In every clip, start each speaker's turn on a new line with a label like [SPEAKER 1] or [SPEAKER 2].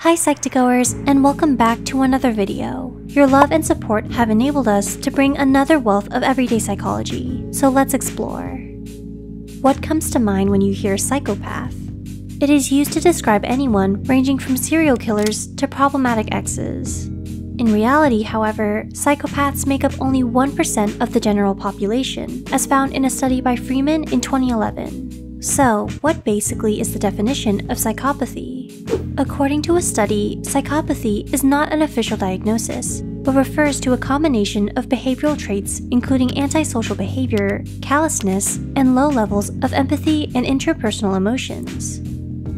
[SPEAKER 1] Hi Psych2Goers, and welcome back to another video. Your love and support have enabled us to bring another wealth of everyday psychology, so let's explore. What comes to mind when you hear psychopath? It is used to describe anyone ranging from serial killers to problematic exes. In reality, however, psychopaths make up only 1% of the general population, as found in a study by Freeman in 2011. So, what basically is the definition of psychopathy? According to a study, psychopathy is not an official diagnosis, but refers to a combination of behavioral traits including antisocial behavior, callousness, and low levels of empathy and interpersonal emotions.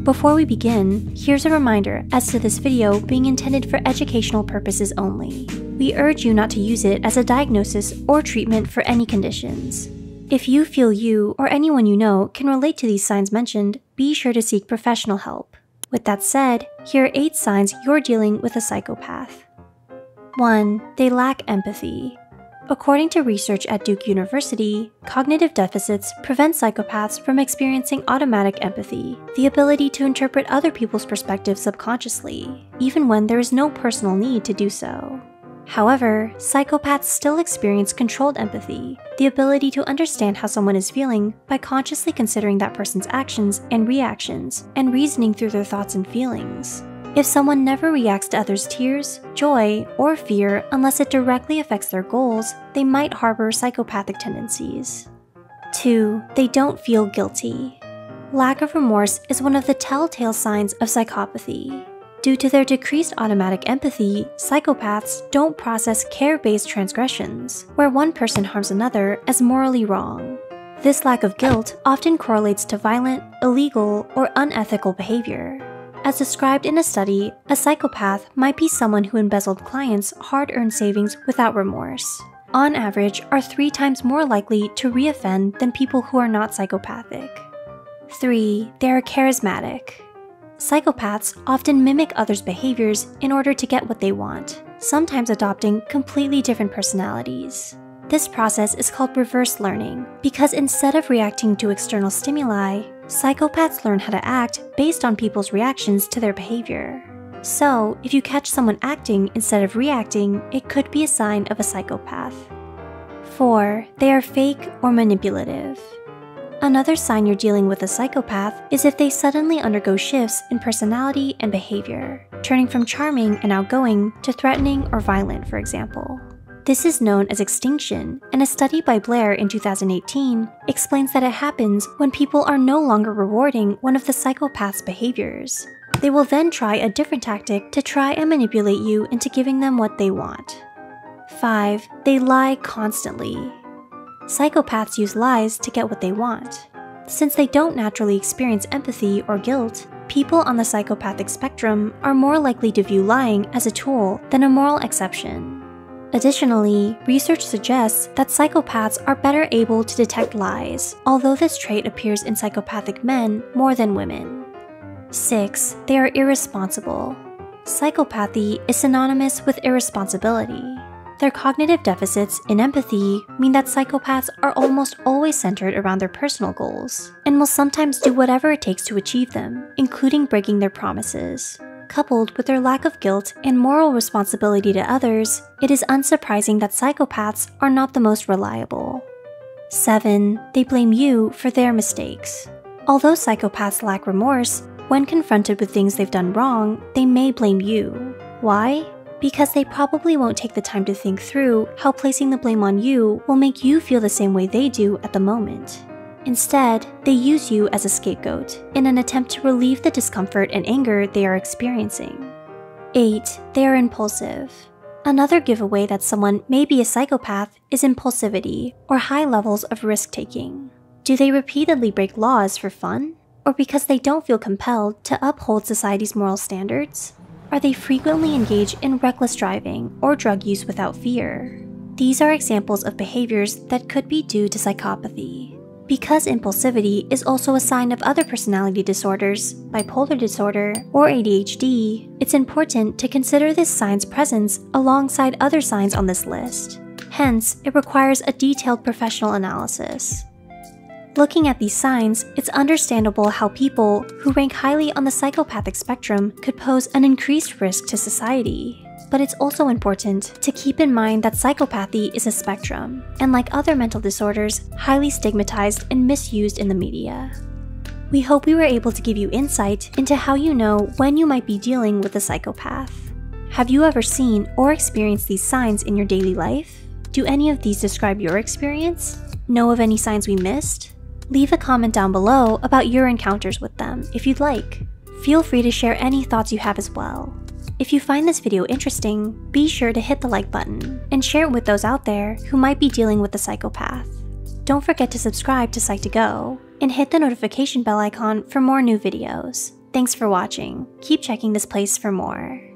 [SPEAKER 1] Before we begin, here's a reminder as to this video being intended for educational purposes only. We urge you not to use it as a diagnosis or treatment for any conditions. If you feel you or anyone you know can relate to these signs mentioned, be sure to seek professional help. With that said, here are 8 signs you're dealing with a psychopath. 1. They lack empathy. According to research at Duke University, cognitive deficits prevent psychopaths from experiencing automatic empathy, the ability to interpret other people's perspectives subconsciously, even when there is no personal need to do so. However, psychopaths still experience controlled empathy, the ability to understand how someone is feeling by consciously considering that person's actions and reactions and reasoning through their thoughts and feelings. If someone never reacts to others' tears, joy, or fear unless it directly affects their goals, they might harbor psychopathic tendencies. 2. They don't feel guilty. Lack of remorse is one of the telltale signs of psychopathy. Due to their decreased automatic empathy, psychopaths don't process care-based transgressions, where one person harms another, as morally wrong. This lack of guilt often correlates to violent, illegal, or unethical behavior. As described in a study, a psychopath might be someone who embezzled clients' hard-earned savings without remorse. On average, are 3 times more likely to reoffend than people who are not psychopathic. 3. They are charismatic. Psychopaths often mimic others' behaviors in order to get what they want, sometimes adopting completely different personalities. This process is called reverse learning, because instead of reacting to external stimuli, psychopaths learn how to act based on people's reactions to their behavior. So, if you catch someone acting instead of reacting, it could be a sign of a psychopath. 4. They are fake or manipulative. Another sign you're dealing with a psychopath is if they suddenly undergo shifts in personality and behavior, turning from charming and outgoing to threatening or violent, for example. This is known as extinction, and a study by Blair in 2018 explains that it happens when people are no longer rewarding one of the psychopath's behaviors. They will then try a different tactic to try and manipulate you into giving them what they want. 5. They lie constantly. Psychopaths use lies to get what they want. Since they don't naturally experience empathy or guilt, people on the psychopathic spectrum are more likely to view lying as a tool than a moral exception. Additionally, research suggests that psychopaths are better able to detect lies, although this trait appears in psychopathic men more than women. 6. They are irresponsible. Psychopathy is synonymous with irresponsibility. Their cognitive deficits in empathy mean that psychopaths are almost always centered around their personal goals, and will sometimes do whatever it takes to achieve them, including breaking their promises. Coupled with their lack of guilt and moral responsibility to others, it is unsurprising that psychopaths are not the most reliable. 7. They blame you for their mistakes. Although psychopaths lack remorse, when confronted with things they've done wrong, they may blame you. Why? Because they probably won't take the time to think through how placing the blame on you will make you feel the same way they do at the moment. Instead, they use you as a scapegoat in an attempt to relieve the discomfort and anger they are experiencing. 8. They are impulsive. Another giveaway that someone may be a psychopath is impulsivity or high levels of risk-taking. Do they repeatedly break laws for fun? Or because they don't feel compelled to uphold society's moral standards? Are they frequently engage in reckless driving or drug use without fear? These are examples of behaviors that could be due to psychopathy. Because impulsivity is also a sign of other personality disorders, bipolar disorder, or ADHD, it's important to consider this sign's presence alongside other signs on this list. Hence, it requires a detailed professional analysis. Looking at these signs, it's understandable how people who rank highly on the psychopathic spectrum could pose an increased risk to society. But it's also important to keep in mind that psychopathy is a spectrum, and like other mental disorders, highly stigmatized and misused in the media. We hope we were able to give you insight into how you know when you might be dealing with a psychopath. Have you ever seen or experienced these signs in your daily life? Do any of these describe your experience? Know of any signs we missed? Leave a comment down below about your encounters with them if you'd like. Feel free to share any thoughts you have as well. If you find this video interesting, be sure to hit the like button and share it with those out there who might be dealing with a psychopath. Don't forget to subscribe to Psych2Go and hit the notification bell icon for more new videos. Thanks for watching. Keep checking this place for more.